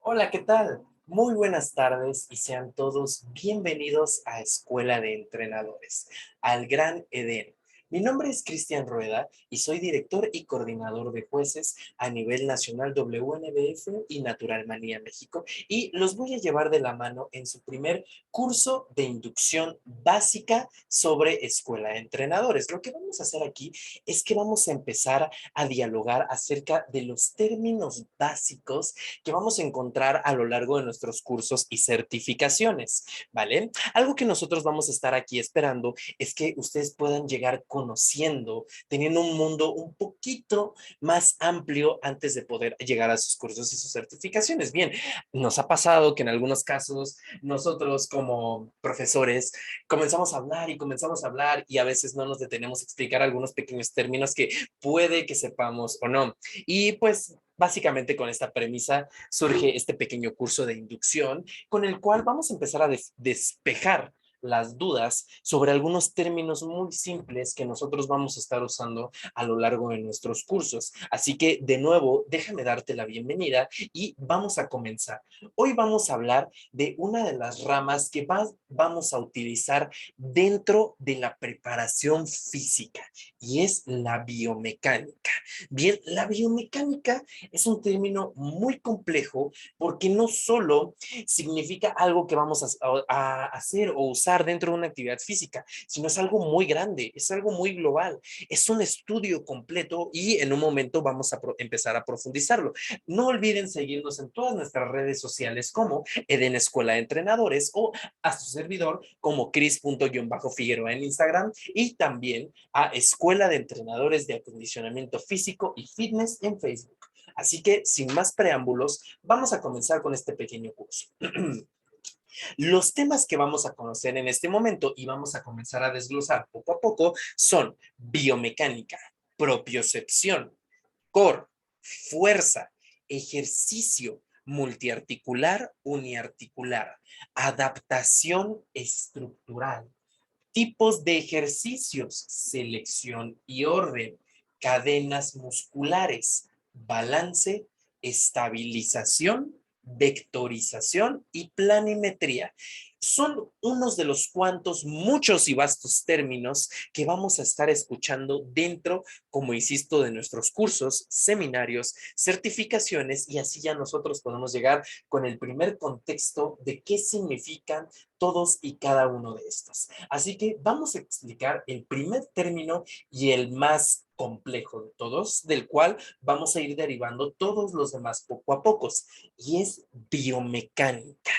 Hola, ¿qué tal? Muy buenas tardes y sean todos bienvenidos a Escuela de Entrenadores, al Gran Edén. Mi nombre es Cristian Rueda y soy director y coordinador de jueces a nivel nacional WNBF y Natural Manía México y los voy a llevar de la mano en su primer curso de inducción básica sobre Escuela de Entrenadores. Lo que vamos a hacer aquí es que vamos a empezar a dialogar acerca de los términos básicos que vamos a encontrar a lo largo de nuestros cursos y certificaciones, ¿vale? Algo que nosotros vamos a estar aquí esperando es que ustedes puedan llegar conociendo, teniendo un mundo un poquito más amplio antes de poder llegar a sus cursos y sus certificaciones. Bien, nos ha pasado que en algunos casos nosotros como profesores comenzamos a hablar y a veces no nos detenemos a explicar algunos pequeños términos que puede que sepamos o no. Y pues básicamente con esta premisa surge este pequeño curso de inducción con el cual vamos a empezar a despejar las dudas sobre algunos términos muy simples que nosotros vamos a estar usando a lo largo de nuestros cursos. Así que, de nuevo, déjame darte la bienvenida y vamos a comenzar. Hoy vamos a hablar de una de las ramas que vamos a utilizar dentro de la preparación física y es la biomecánica. Bien, la biomecánica es un término muy complejo porque no solo significa algo que vamos a hacer o usar dentro de una actividad física, sino es algo muy grande, es algo muy global, es un estudio completo y en un momento vamos a empezar a profundizarlo. No olviden seguirnos en todas nuestras redes sociales como Eden Escuela de Entrenadores o a su servidor como Cris.Figueroa en Instagram y también a Escuela de Entrenadores de Acondicionamiento Físico y Fitness en Facebook. Así que, sin más preámbulos, vamos a comenzar con este pequeño curso. Los temas que vamos a conocer en este momento y vamos a comenzar a desglosar poco a poco son biomecánica, propiocepción, core, fuerza, ejercicio multiarticular, uniarticular, adaptación estructural, tipos de ejercicios, selección y orden, cadenas musculares, balance, estabilización, vectorización y planimetría. Son unos de los cuantos, muchos y vastos términos que vamos a estar escuchando dentro, como insisto, de nuestros cursos, seminarios, certificaciones y así ya nosotros podemos llegar con el primer contexto de qué significan todos y cada uno de estos. Así que vamos a explicar el primer término y el más complejo de todos, del cual vamos a ir derivando todos los demás poco a poco, y es biomecánica.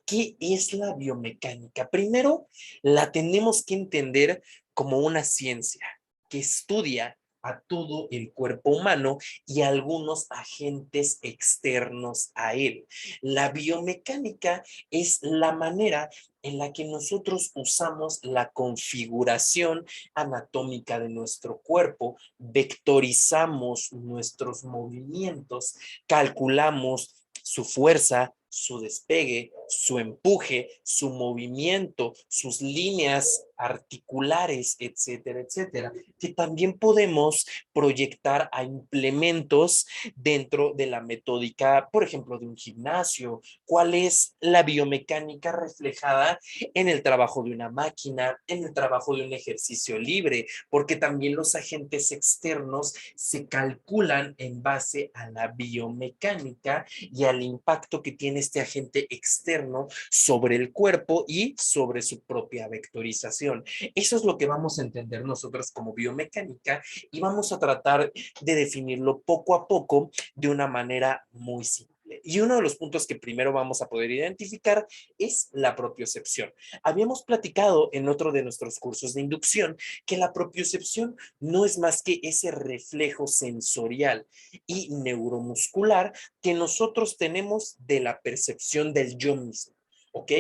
¿Qué es la biomecánica? Primero, la tenemos que entender como una ciencia que estudia a todo el cuerpo humano y a algunos agentes externos a él. La biomecánica es la manera en la que nosotros usamos la configuración anatómica de nuestro cuerpo, vectorizamos nuestros movimientos, calculamos su fuerza, su despegue, su empuje, su movimiento, sus líneas articulares, etcétera, etcétera, que también podemos proyectar a implementos dentro de la metódica, por ejemplo, de un gimnasio. ¿Cuál es la biomecánica reflejada en el trabajo de una máquina, en el trabajo de un ejercicio libre? Porque también los agentes externos se calculan en base a la biomecánica y al impacto que tiene este agente externo sobre el cuerpo y sobre su propia vectorización. Eso es lo que vamos a entender nosotros como biomecánica y vamos a tratar de definirlo poco a poco de una manera muy simple. Y uno de los puntos que primero vamos a poder identificar es la propiocepción. Habíamos platicado en otro de nuestros cursos de inducción que la propiocepción no es más que ese reflejo sensorial y neuromuscular que nosotros tenemos de la percepción del yo mismo. ¿Ok?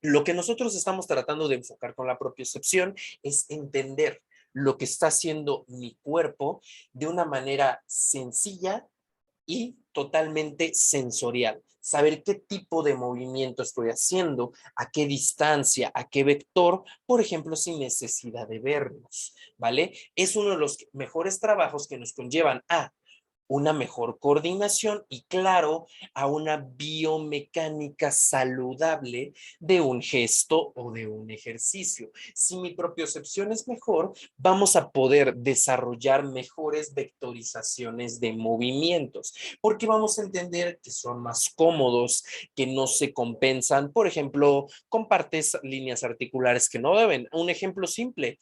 Lo que nosotros estamos tratando de enfocar con la propiocepción es entender lo que está haciendo mi cuerpo de una manera sencilla y totalmente sensorial. Saber qué tipo de movimiento estoy haciendo, a qué distancia, a qué vector, por ejemplo, sin necesidad de verlos, ¿vale? Es uno de los mejores trabajos que nos conllevan a una mejor coordinación y, claro, a una biomecánica saludable de un gesto o de un ejercicio. Si mi propiocepción es mejor, vamos a poder desarrollar mejores vectorizaciones de movimientos, porque vamos a entender que son más cómodos, que no se compensan, por ejemplo, con partes, líneas articulares que no deben. Un ejemplo simple,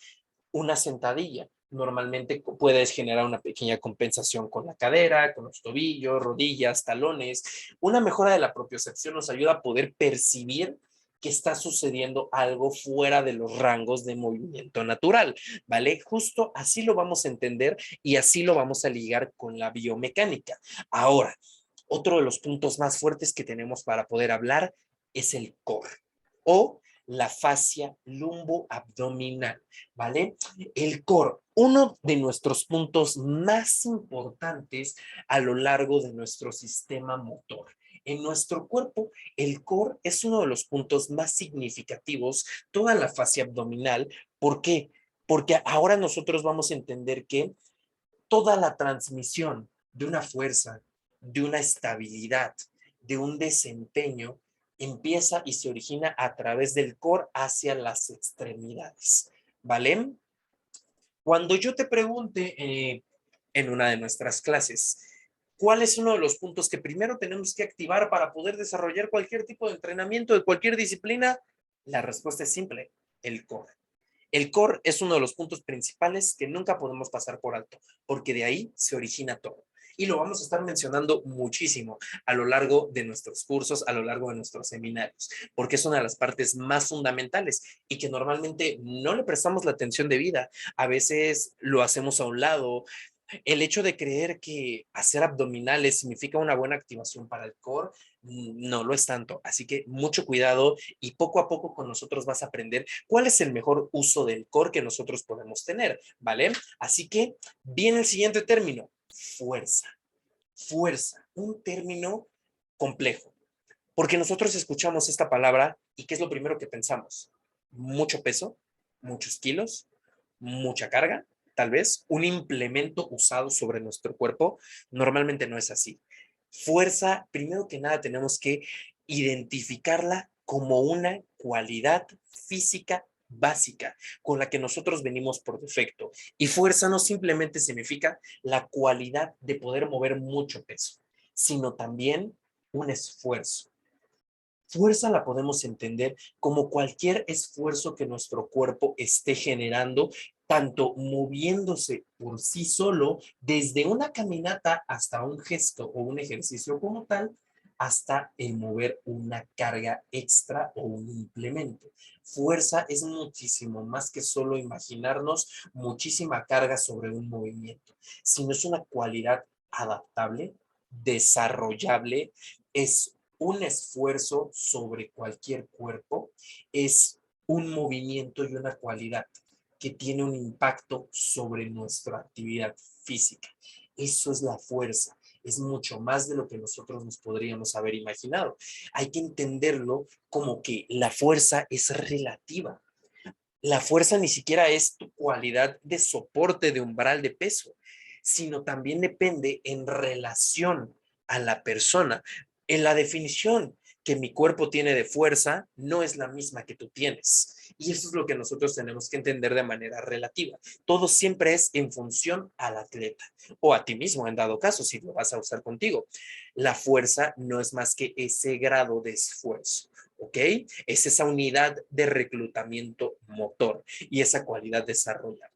una sentadilla. Normalmente puedes generar una pequeña compensación con la cadera, con los tobillos, rodillas, talones. Una mejora de la propiocepción nos ayuda a poder percibir que está sucediendo algo fuera de los rangos de movimiento natural, ¿vale? Justo así lo vamos a entender y así lo vamos a ligar con la biomecánica. Ahora, otro de los puntos más fuertes que tenemos para poder hablar es el core o la fascia lumboabdominal, ¿vale? El core, uno de nuestros puntos más importantes a lo largo de nuestro sistema motor. En nuestro cuerpo, el core es uno de los puntos más significativos, toda la fascia abdominal. ¿Por qué? Porque ahora nosotros vamos a entender que toda la transmisión de una fuerza, de una estabilidad, de un desempeño, empieza y se origina a través del core hacia las extremidades, ¿vale? Cuando yo te pregunte en una de nuestras clases, ¿cuál es uno de los puntos que primero tenemos que activar para poder desarrollar cualquier tipo de entrenamiento de cualquier disciplina? La respuesta es simple, el core. El core es uno de los puntos principales que nunca podemos pasar por alto, porque de ahí se origina todo. Y lo vamos a estar mencionando muchísimo a lo largo de nuestros cursos, a lo largo de nuestros seminarios, porque es una de las partes más fundamentales y que normalmente no le prestamos la atención debida. A veces lo hacemos a un lado. El hecho de creer que hacer abdominales significa una buena activación para el core, no lo es tanto. Así que mucho cuidado y poco a poco con nosotros vas a aprender cuál es el mejor uso del core que nosotros podemos tener, ¿vale? Así que viene el siguiente término, fuerza. Fuerza, un término complejo, porque nosotros escuchamos esta palabra y ¿qué es lo primero que pensamos? Mucho peso, muchos kilos, mucha carga, tal vez un implemento usado sobre nuestro cuerpo. Normalmente no es así. Fuerza, primero que nada, tenemos que identificarla como una cualidad física básica con la que nosotros venimos por defecto. Y fuerza no simplemente significa la cualidad de poder mover mucho peso, sino también un esfuerzo. Fuerza la podemos entender como cualquier esfuerzo que nuestro cuerpo esté generando, tanto moviéndose por sí solo, desde una caminata hasta un gesto o un ejercicio como tal, hasta el mover una carga extra o un implemento. Fuerza es muchísimo más que solo imaginarnos muchísima carga sobre un movimiento, sino es una cualidad adaptable, desarrollable, es un esfuerzo sobre cualquier cuerpo, es un movimiento y una cualidad que tiene un impacto sobre nuestra actividad física. Eso es la fuerza. Es mucho más de lo que nosotros nos podríamos haber imaginado. Hay que entenderlo como que la fuerza es relativa. La fuerza ni siquiera es tu cualidad de soporte de umbral de peso, sino también depende en relación a la persona. En la definición que mi cuerpo tiene de fuerza no es la misma que tú tienes. Y eso es lo que nosotros tenemos que entender de manera relativa. Todo siempre es en función al atleta o a ti mismo, en dado caso, si lo vas a usar contigo. La fuerza no es más que ese grado de esfuerzo. ¿Ok? Es esa unidad de reclutamiento motor y esa cualidad desarrollable.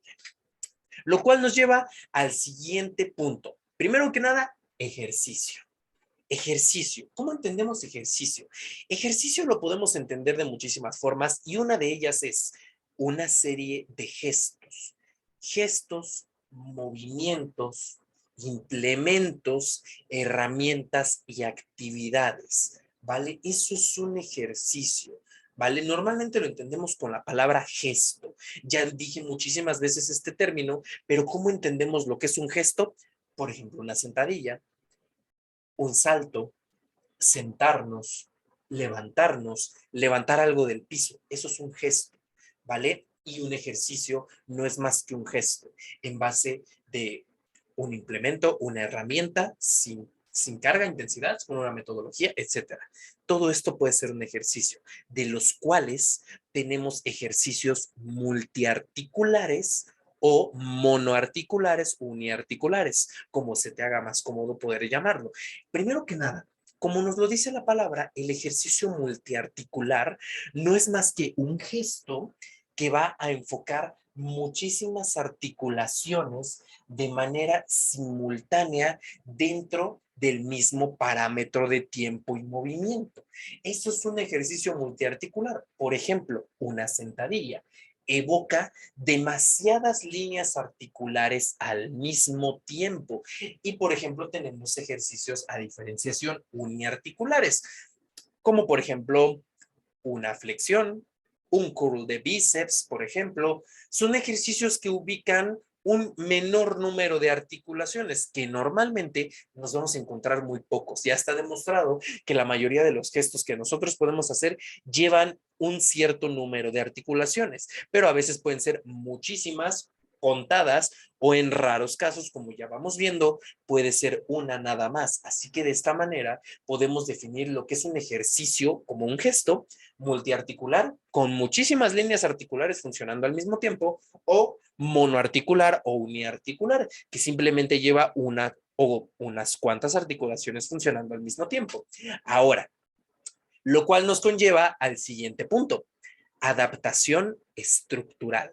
Lo cual nos lleva al siguiente punto. Primero que nada, ejercicio. Ejercicio. ¿Cómo entendemos ejercicio? Ejercicio lo podemos entender de muchísimas formas y una de ellas es una serie de gestos. Gestos, movimientos, implementos, herramientas y actividades, ¿vale? Eso es un ejercicio, ¿vale? Normalmente lo entendemos con la palabra gesto. Ya dije muchísimas veces este término, pero ¿cómo entendemos lo que es un gesto? Por ejemplo, una sentadilla, un salto, sentarnos, levantarnos, levantar algo del piso. Eso es un gesto, ¿vale? Y un ejercicio no es más que un gesto en base de un implemento, una herramienta sin carga, intensidad, con una metodología, etcétera. Todo esto puede ser un ejercicio, de los cuales tenemos ejercicios multiarticulares o monoarticulares, uniarticulares, como se te haga más cómodo poder llamarlo. Primero que nada, como nos lo dice la palabra, el ejercicio multiarticular no es más que un gesto que va a enfocar muchísimas articulaciones de manera simultánea dentro del mismo parámetro de tiempo y movimiento. Eso es un ejercicio multiarticular. Por ejemplo, una sentadilla evoca demasiadas líneas articulares al mismo tiempo. Y, por ejemplo, tenemos ejercicios a diferenciación uniarticulares, como por ejemplo una flexión, un curl de bíceps, por ejemplo. Son ejercicios que ubican un menor número de articulaciones que normalmente nos vamos a encontrar muy pocos. Ya está demostrado que la mayoría de los gestos que nosotros podemos hacer llevan un cierto número de articulaciones, pero a veces pueden ser muchísimas, contadas, o en raros casos, como ya vamos viendo, puede ser una nada más. Así que de esta manera podemos definir lo que es un ejercicio como un gesto multiarticular con muchísimas líneas articulares funcionando al mismo tiempo, o monoarticular o uniarticular, que simplemente lleva una o unas cuantas articulaciones funcionando al mismo tiempo. Ahora, lo cual nos conlleva al siguiente punto: adaptación estructural.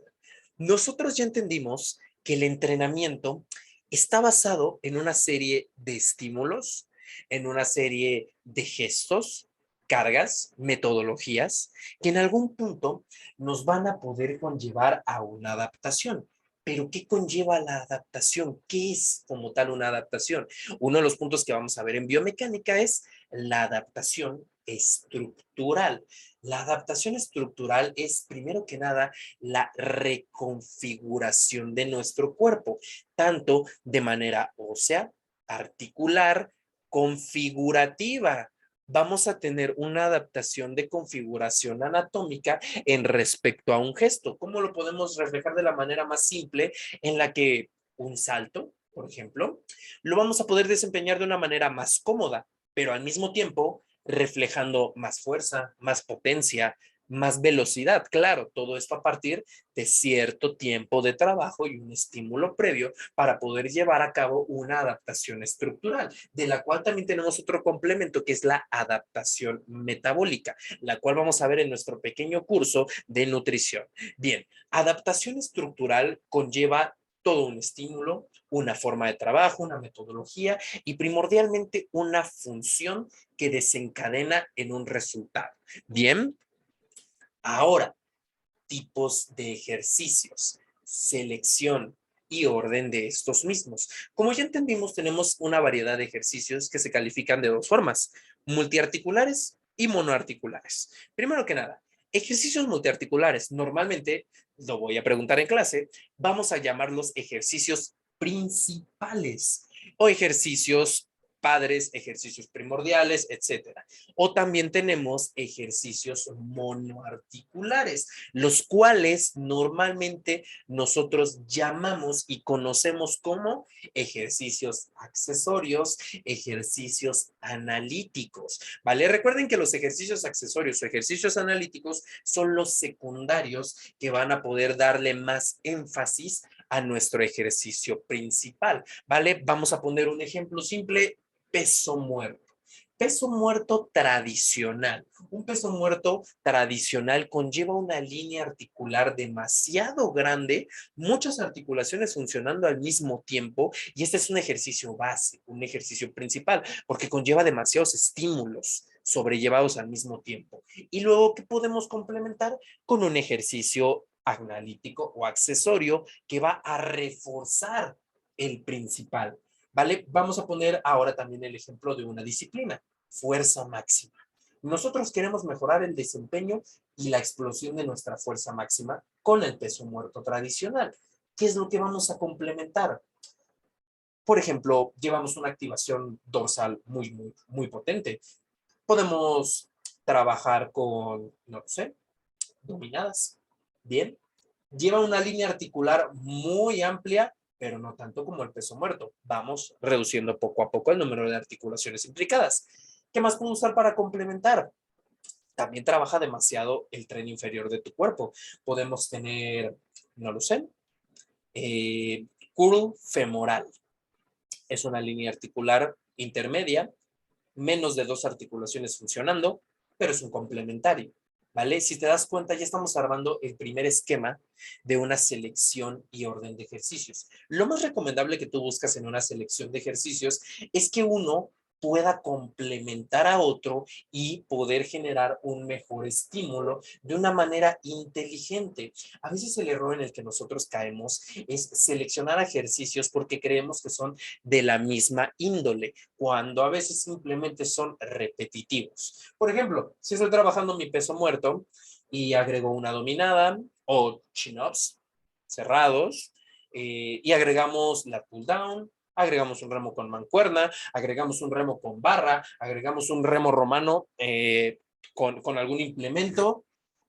Nosotros ya entendimos que el entrenamiento está basado en una serie de estímulos, en una serie de gestos, cargas, metodologías, que en algún punto nos van a poder conllevar a una adaptación. Pero ¿qué conlleva la adaptación? ¿Qué es como tal una adaptación? Uno de los puntos que vamos a ver en biomecánica es la adaptación estructural. La adaptación estructural es, primero que nada, la reconfiguración de nuestro cuerpo, tanto de manera ósea, articular, configurativa. Vamos a tener una adaptación de configuración anatómica en respecto a un gesto. ¿Cómo lo podemos reflejar de la manera más simple en la que un salto, por ejemplo, lo vamos a poder desempeñar de una manera más cómoda, pero al mismo tiempo reflejando más fuerza, más potencia, más velocidad? Claro, todo esto a partir de cierto tiempo de trabajo y un estímulo previo para poder llevar a cabo una adaptación estructural, de la cual también tenemos otro complemento que es la adaptación metabólica, la cual vamos a ver en nuestro pequeño curso de nutrición. Bien, adaptación estructural conlleva todo un estímulo, una forma de trabajo, una metodología y primordialmente una función que desencadena en un resultado. Bien, ahora, tipos de ejercicios, selección y orden de estos mismos. Como ya entendimos, tenemos una variedad de ejercicios que se califican de dos formas: multiarticulares y monoarticulares. Primero que nada, ejercicios multiarticulares, normalmente, lo voy a preguntar en clase, vamos a llamarlos ejercicios principales o ejercicios padres, ejercicios primordiales, etcétera. O también tenemos ejercicios monoarticulares, los cuales normalmente nosotros llamamos y conocemos como ejercicios accesorios, ejercicios analíticos, ¿vale? Recuerden que los ejercicios accesorios o ejercicios analíticos son los secundarios que van a poder darle más énfasis a nuestro ejercicio principal, ¿vale? Vamos a poner un ejemplo simple: peso muerto. Peso muerto tradicional. Un peso muerto tradicional conlleva una línea articular demasiado grande, muchas articulaciones funcionando al mismo tiempo, y este es un ejercicio base, un ejercicio principal, porque conlleva demasiados estímulos sobrellevados al mismo tiempo. Y luego, ¿qué podemos complementar? Con un ejercicio analítico o accesorio que va a reforzar el principal, ¿vale? Vamos a poner ahora también el ejemplo de una disciplina: fuerza máxima. Nosotros queremos mejorar el desempeño y la explosión de nuestra fuerza máxima con el peso muerto tradicional. ¿Qué es lo que vamos a complementar? Por ejemplo, llevamos una activación dorsal muy potente. Podemos trabajar con, no sé, dominadas. Bien. Lleva una línea articular muy amplia pero no tanto como el peso muerto. Vamos reduciendo poco a poco el número de articulaciones implicadas. ¿Qué más puedo usar para complementar? También trabaja demasiado el tren inferior de tu cuerpo. Podemos tener, no lo sé, curl femoral. Es una línea articular intermedia, menos de 2 articulaciones funcionando, pero es un complementario, ¿vale? Si te das cuenta, ya estamos armando el primer esquema de una selección y orden de ejercicios. Lo más recomendable que tú buscas en una selección de ejercicios es que uno pueda complementar a otro y poder generar un mejor estímulo de una manera inteligente. A veces el error en el que nosotros caemos es seleccionar ejercicios porque creemos que son de la misma índole, cuando a veces simplemente son repetitivos. Por ejemplo, si estoy trabajando mi peso muerto y agrego una dominada o chin-ups cerrados y agregamos la pull down, agregamos un remo con mancuerna, agregamos un remo con barra, agregamos un remo romano con algún implemento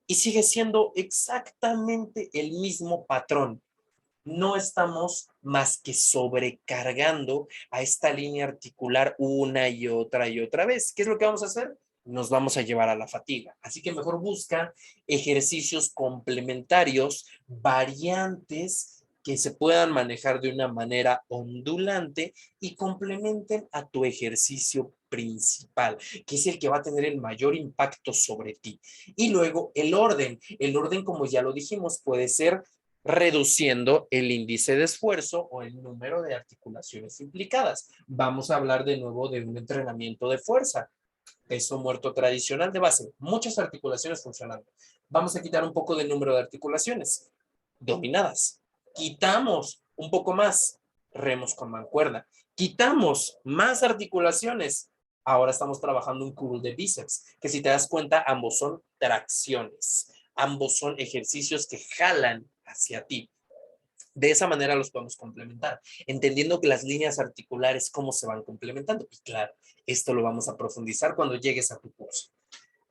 y sigue siendo exactamente el mismo patrón. No estamos más que sobrecargando a esta línea articular una y otra vez. ¿Qué es lo que vamos a hacer? Nos vamos a llevar a la fatiga. Así que mejor busca ejercicios complementarios, variantes que se puedan manejar de una manera ondulante y complementen a tu ejercicio principal, que es el que va a tener el mayor impacto sobre ti. Y luego el orden. El orden, como ya lo dijimos, puede ser reduciendo el índice de esfuerzo o el número de articulaciones implicadas. Vamos a hablar de nuevo de un entrenamiento de fuerza, peso muerto tradicional de base, muchas articulaciones funcionando. Vamos a quitar un poco del número de articulaciones dominadas. Quitamos un poco más, remos con mancuerna. Quitamos más articulaciones. Ahora estamos trabajando un curl de bíceps, que si te das cuenta, ambos son tracciones. Ambos son ejercicios que jalan hacia ti. De esa manera los podemos complementar, entendiendo que las líneas articulares, cómo se van complementando. Y claro, esto lo vamos a profundizar cuando llegues a tu curso.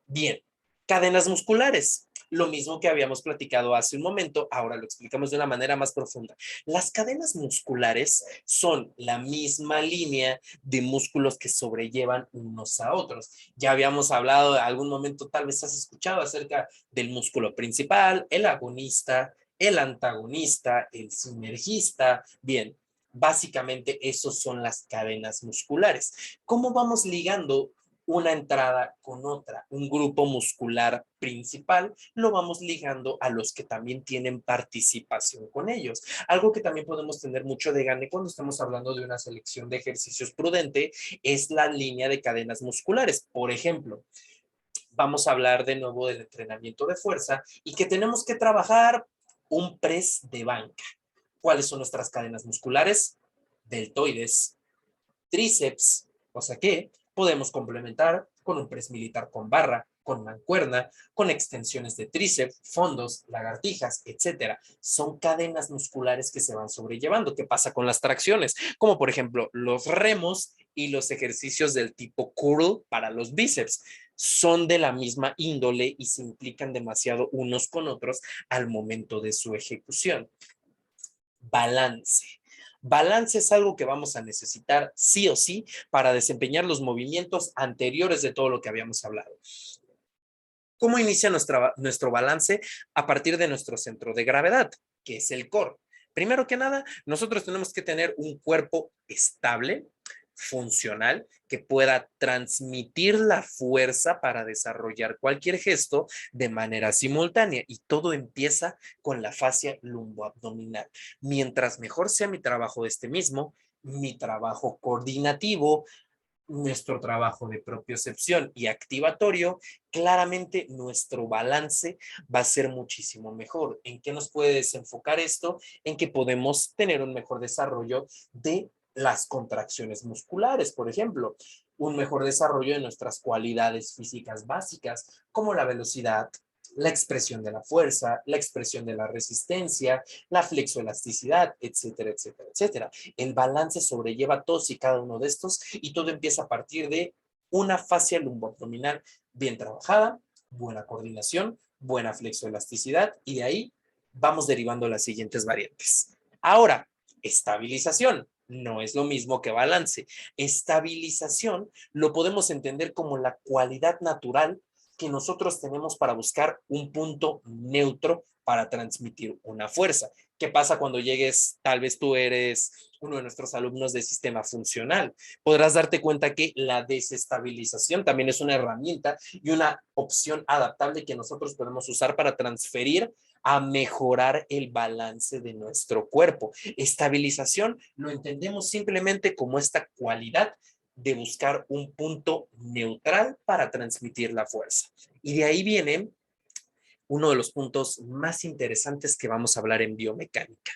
Bien, cadenas musculares. Lo mismo que habíamos platicado hace un momento, ahora lo explicamos de una manera más profunda. Las cadenas musculares son la misma línea de músculos que sobrellevan unos a otros. Ya habíamos hablado en algún momento, tal vez has escuchado acerca del músculo principal, el agonista, el antagonista, el sinergista. Bien, básicamente esos son las cadenas musculares. ¿Cómo vamos ligando una entrada con otra, un grupo muscular principal, lo vamos ligando a los que también tienen participación con ellos? Algo que también podemos tener mucho de gane cuando estamos hablando de una selección de ejercicios prudente es la línea de cadenas musculares. Por ejemplo, vamos a hablar de nuevo del entrenamiento de fuerza y que tenemos que trabajar un press de banca. ¿Cuáles son nuestras cadenas musculares? Deltoides, tríceps, o sea que podemos complementar con un press militar con barra, con mancuerna, con extensiones de tríceps, fondos, lagartijas, etcétera. Son cadenas musculares que se van sobrellevando. ¿Qué pasa con las tracciones? Como por ejemplo los remos y los ejercicios del tipo curl para los bíceps. Son de la misma índole y se implican demasiado unos con otros al momento de su ejecución. Balance. Balance es algo que vamos a necesitar sí o sí para desempeñar los movimientos anteriores de todo lo que habíamos hablado. ¿Cómo inicia nuestro balance? A partir de nuestro centro de gravedad, que es el core. Primero que nada, nosotros tenemos que tener un cuerpo estable, funcional, que pueda transmitir la fuerza para desarrollar cualquier gesto de manera simultánea. Y todo empieza con la fascia lumboabdominal. Mientras mejor sea mi trabajo de este mismo, mi trabajo coordinativo, nuestro trabajo de propiocepción y activatorio, claramente nuestro balance va a ser muchísimo mejor. ¿En qué nos puede desenfocar esto? En que podemos tener un mejor desarrollo de las contracciones musculares, por ejemplo, un mejor desarrollo de nuestras cualidades físicas básicas, como la velocidad, la expresión de la fuerza, la expresión de la resistencia, la flexoelasticidad, etcétera, etcétera, etcétera. El balance sobrelleva todos y cada uno de estos y todo empieza a partir de una fascia lumboabdominal bien trabajada, buena coordinación, buena flexoelasticidad y de ahí vamos derivando las siguientes variantes. Ahora, Estabilización no es lo mismo que balance. Estabilización lo podemos entender como la cualidad natural que nosotros tenemos para buscar un punto neutro para transmitir una fuerza. ¿Qué pasa cuando llegues? Tal vez tú eres uno de nuestros alumnos de sistema funcional. Podrás darte cuenta que la desestabilización también es una herramienta y una opción adaptable que nosotros podemos usar para transferir a mejorar el balance de nuestro cuerpo. Estabilización lo entendemos simplemente como esta cualidad de buscar un punto neutral para transmitir la fuerza. Y de ahí viene uno de los puntos más interesantes que vamos a hablar en biomecánica,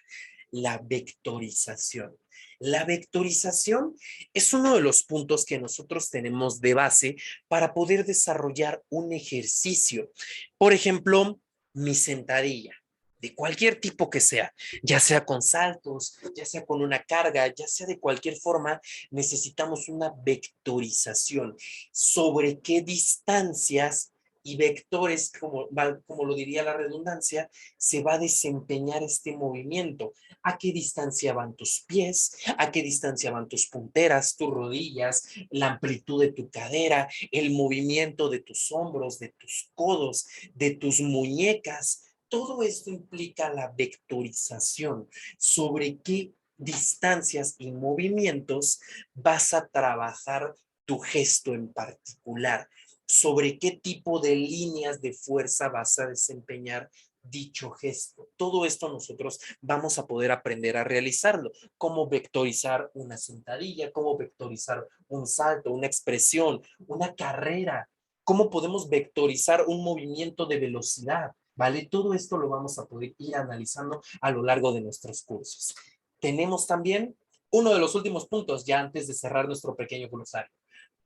la vectorización. La vectorización es uno de los puntos que nosotros tenemos de base para poder desarrollar un ejercicio. Por ejemplo, mi sentadilla, de cualquier tipo que sea, ya sea con saltos, ya sea con una carga, ya sea de cualquier forma, necesitamos una vectorización sobre qué distancias y vectores, como lo diría la redundancia, se va a desempeñar este movimiento. ¿A qué distancia van tus pies? ¿A qué distancia van tus punteras, tus rodillas, la amplitud de tu cadera, el movimiento de tus hombros, de tus codos, de tus muñecas? Todo esto implica la vectorización sobre qué distancias y movimientos vas a trabajar tu gesto en particular, sobre qué tipo de líneas de fuerza vas a desempeñar dicho gesto. Todo esto nosotros vamos a poder aprender a realizarlo. Cómo vectorizar una sentadilla, cómo vectorizar un salto, una expresión, una carrera. Cómo podemos vectorizar un movimiento de velocidad, ¿vale? Todo esto lo vamos a poder ir analizando a lo largo de nuestros cursos. Tenemos también uno de los últimos puntos, ya antes de cerrar nuestro pequeño glosario,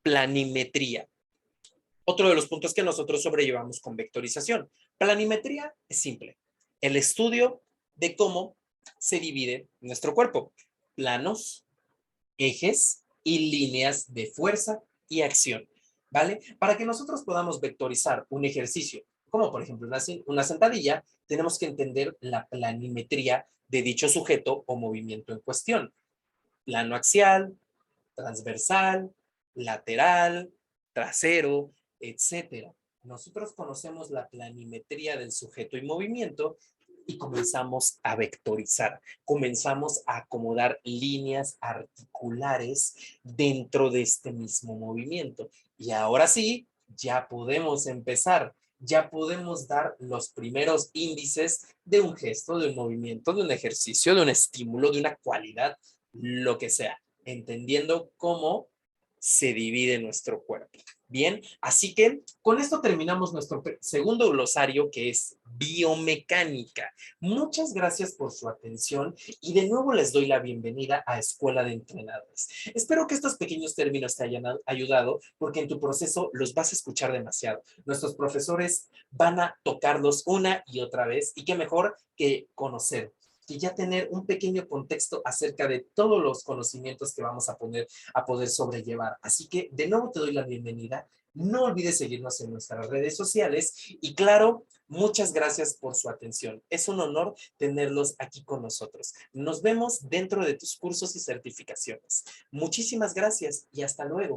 planimetría. Otro de los puntos que nosotros sobrellevamos con vectorización. Planimetría es simple. El estudio de cómo se divide nuestro cuerpo. Planos, ejes y líneas de fuerza y acción. ¿Vale? Para que nosotros podamos vectorizar un ejercicio, como por ejemplo una sentadilla, tenemos que entender la planimetría de dicho sujeto o movimiento en cuestión. Plano axial, transversal, lateral, trasero, etcétera. Nosotros conocemos la planimetría del sujeto y movimiento y comenzamos a vectorizar, comenzamos a acomodar líneas articulares dentro de este mismo movimiento. Y ahora sí, ya podemos empezar, ya podemos dar los primeros índices de un gesto, de un movimiento, de un ejercicio, de un estímulo, de una cualidad, lo que sea, entendiendo cómo se divide nuestro cuerpo. Bien, así que con esto terminamos nuestro segundo glosario, que es biomecánica. Muchas gracias por su atención y de nuevo les doy la bienvenida a Escuela de Entrenadores. Espero que estos pequeños términos te hayan ayudado porque en tu proceso los vas a escuchar demasiado. Nuestros profesores van a tocarlos una y otra vez y qué mejor que conocer, que ya tener un pequeño contexto acerca de todos los conocimientos que vamos a poder sobrellevar. Así que de nuevo te doy la bienvenida. No olvides seguirnos en nuestras redes sociales y claro, muchas gracias por su atención. Es un honor tenerlos aquí con nosotros. Nos vemos dentro de tus cursos y certificaciones. Muchísimas gracias y hasta luego.